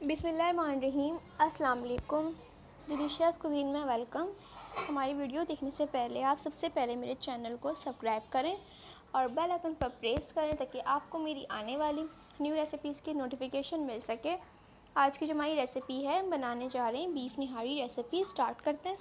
बिस्मिल्लाहिर्रहमानिर्रहीम। अस्सलाम वालेकुम। डिलीशियस कुज़ीन में वेलकम। हमारी वीडियो देखने से पहले आप सबसे पहले मेरे चैनल को सब्सक्राइब करें और बेल आइकन पर प्रेस करें ताकि आपको मेरी आने वाली न्यू रेसिपीज़ की नोटिफिकेशन मिल सके। आज की जो हमारी रेसिपी है, बनाने जा रहे हैं बीफ निहारी रेसिपी। स्टार्ट करते हैं।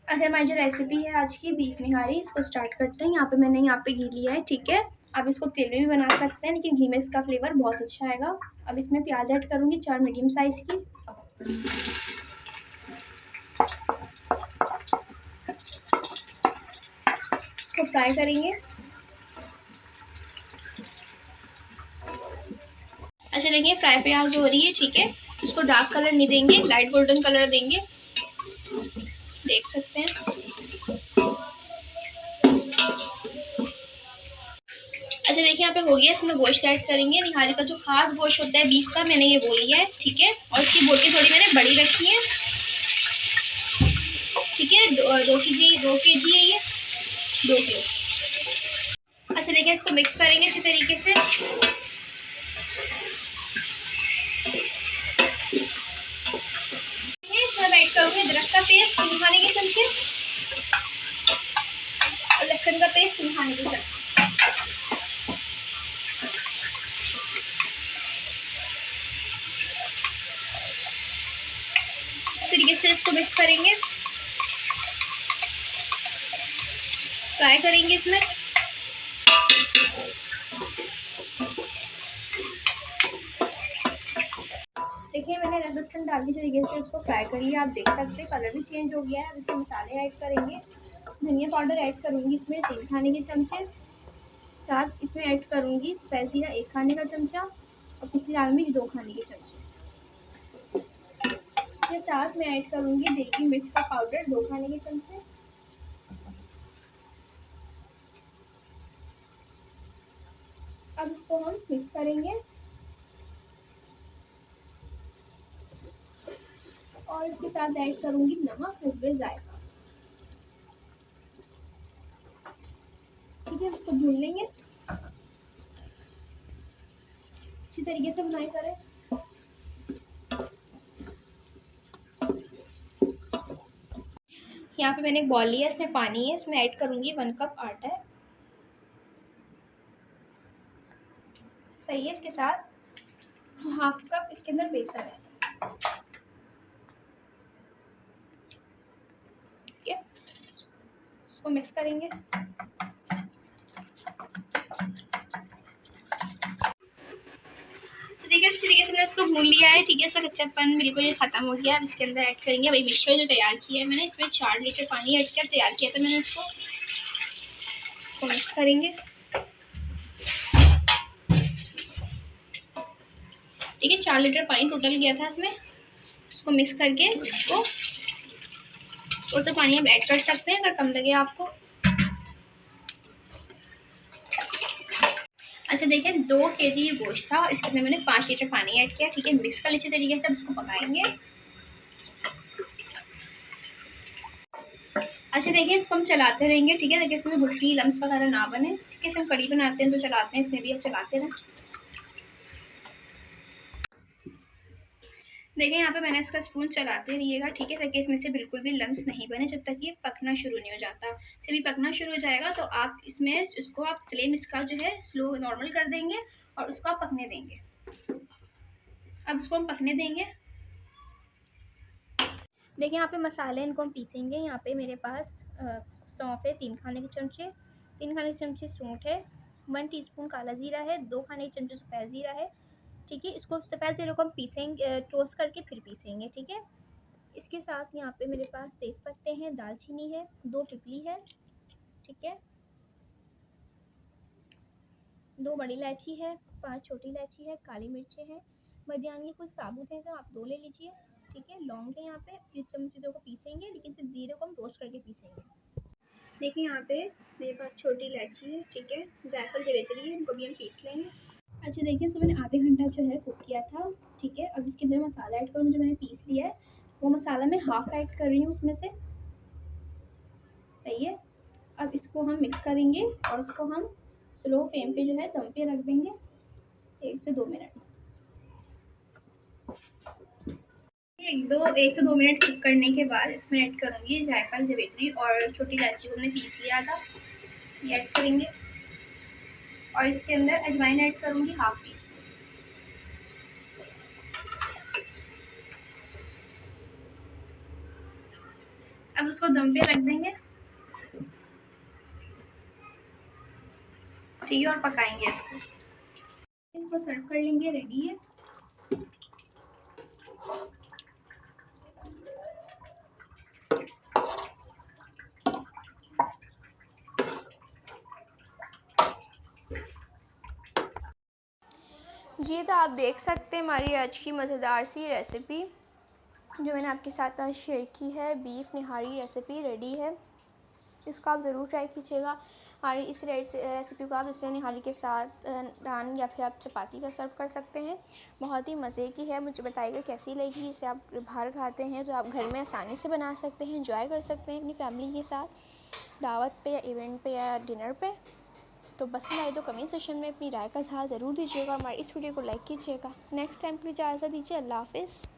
अच्छा, हमारी जो रेसिपी है आज की बीफ निहारी, इसको स्टार्ट करते हैं। मैंने यहाँ पे घी लिया है, ठीक है। आप इसको तेल में भी बना सकते हैं, लेकिन घी में इसका फ्लेवर बहुत अच्छा आएगा। अब इसमें प्याज ऐड करूँगी 4 मीडियम साइज़ की। इसको फ्राई करेंगे। अच्छा देखिए, फ्राई प्याज हो रही है, ठीक है। इसको डार्क कलर नहीं देंगे, लाइट गोल्डन कलर देंगे, देख सकते हैं। अच्छा देखिए, यहाँ पे हो गया। इसमें गोश्त ऐड करेंगे। निहारी का जो खास गोश्त होता है बीफ का, मैंने ये वो लिया है, ठीक है। और इसकी बोटी थोड़ी मैंने बड़ी रखी है, ठीक है। 2 केजी है ये, 2 किलो। अच्छा देखिए, इसको मिक्स करेंगे अच्छी तरीके से। इसमें ऐड करूँगी अदरक का पेस्ट 3 खाने के चमचे और लहसुन का पेस्ट 3 खाने के चमचे। इस तरीके से इसको मिक्स करेंगे, फ्राई करेंगे इसमें। देखिए, मैंने लहसुन डाल के तरीके से इसको फ्राई कर लिया। आप देख सकते हैं कलर भी चेंज हो गया है। अब इसमें मसाले ऐड करेंगे। धनिया पाउडर ऐड करूँगी इसमें 3 खाने के चमचे। साथ इसमें ऐड करूँगी स्पाइस जीरा 1 खाने का चमचा और पिसी लाल मिर्च 2 खाने के चमचे। इसके साथ मैं ऐड करूँगी देगी मिर्च का पाउडर 2 खाने के चमचे। अब इसको हम मिक्स करेंगे और इसके साथ ऐड करूँगी नमक हस्बे जायका, ठीक है। इसको भून लेंगे, अच्छी तरीके से भुनाई करें। यहाँ पे मैंने एक बॉल लिया, इसमें पानी है। इसमें ऐड करूँगी 1 कप आटा है, सही है। इसके साथ हाफ कप इसके अंदर बेसन है, ठीक है। इसको मिक्स करेंगे। तो देखिए, इस तरीके से मैंने इसको भून लिया है, ठीक है। इसका कच्चापन बिल्कुल खत्म हो गया। अब इसके अंदर ऐड करेंगे वही मिक्सचर जो तैयार किया है मैंने। इसमें 4 लीटर पानी ऐड कर तैयार किया था मैंने। इसको मिक्स करेंगे, ठीक है। 4 लीटर पानी टोटल किया था इसमें। इसको मिक्स करके इसको थोड़ा सा पानी आप ऐड कर सकते हैं अगर कम लगे आपको। अच्छा देखिए, 2 केजी ये गोश्त था और इसके अंदर मैंने 5 लीटर पानी ऐड किया, ठीक है। मिक्स कर लीजिए तरीके से। अब इसको पकाएंगे। अच्छा देखिए, इसको हम चलाते रहेंगे, ठीक है। देखिए, इसमें गुठली लम्स वगैरह ना बने, ठीक है। इसमें कड़ी बनाते हैं तो चलाते हैं, इसमें भी अब चलाते रहें। देखिए, यहाँ पे मैंने इसका स्पून चलाते रहिएगा, ठीक है, ताकि इसमें से बिल्कुल भी लम्स नहीं बने जब तक ये पकना शुरू नहीं हो जाता। जब ये पकना शुरू हो जाएगा तो आप इसमें इसको आप फ्लेम इसका जो है स्लो नॉर्मल कर देंगे और उसको आप पकने देंगे। अब इसको हम पकने देंगे। देखिए, यहाँ पे मसाले इनको हम पीसेंगे। यहाँ पे मेरे पास सौंफ है 3 खाने के चमचे, 3 खाने के चमचे सूंठ है, 1 टीस्पून काला जीरा है, 2 खाने के चमचे सफ़ेद जीरा है, ठीक है। इसको सफ़ेद जीरे को हम पीसेंगे, टोस्ट करके फिर पीसेंगे, ठीक है। इसके साथ यहाँ पे मेरे पास तेज़ पत्ते हैं, दालचीनी है, 2 पिपली है, ठीक है, 2 बड़ी इलायची है, 5 छोटी इलायची है, काली मिर्चें हैं, मध्यान्ह कुछ साबुत है तो आप 2 ले लीजिए, ठीक है। लौंग है यहाँ पे। इस चीज़ों को पीसेंगे, लेकिन सिर्फ जीरे को हम रोस्ट करके पीसेंगे। देखिए, यहाँ पे मेरे पास छोटी इलायची है, ठीक है, जायफल जवेत्री है, इनको भी हम पीस लेंगे। अच्छा देखिए, इसको मैंने आधे घंटा जो है कुक किया था, ठीक है। अब इसके अंदर मसाला ऐड करूँ जो मैंने पीस लिया है। वो मसाला मैं हाफ ऐड कर रही हूँ उसमें से, सही है। अब इसको हम मिक्स करेंगे और इसको हम स्लो फ्लेम पे जो है दम पे रख देंगे 1 से 2 मिनट। एक से 2 मिनट कुक करने के बाद इसमें ऐड करूँगी जायफल, जवेत्री और छोटी इलायची को हमने पीस लिया था, ये ऐड करेंगे। और इसके अंदर अजवाइन ऐड करूँगी हाफ टी स्पून। अब उसको दम पे रख देंगे, ठीक है, और पकाएंगे इसको सर्व कर लेंगे, रेडी है। जी तो आप देख सकते हैं हमारी आज की मज़ेदार सी रेसिपी जो मैंने आपके साथ आज शेयर की है। बीफ निहारी रेसिपी रेडी है, इसको आप ज़रूर ट्राई कीजिएगा। और इस रेसिपी को आप इससे निहारी के साथ नान या फिर आप चपाती का सर्व कर सकते हैं। बहुत ही मज़े की है, मुझे बताइएगा कैसी लगी। इसे आप बाहर खाते हैं तो आप घर में आसानी से बना सकते हैं, एंजॉय कर सकते हैं अपनी फैमिली के साथ दावत पे या इवेंट पे या डिनर पे। तो पसंद आए तो कमेंट सेक्शन में अपनी राय का इज़हार ज़रूर दीजिएगा और हमारी इस वीडियो को लाइक कीजिएगा। नेक्स्ट टाइम के लिए इजाज़त दीजिए, अल्लाह हाफ़िज़।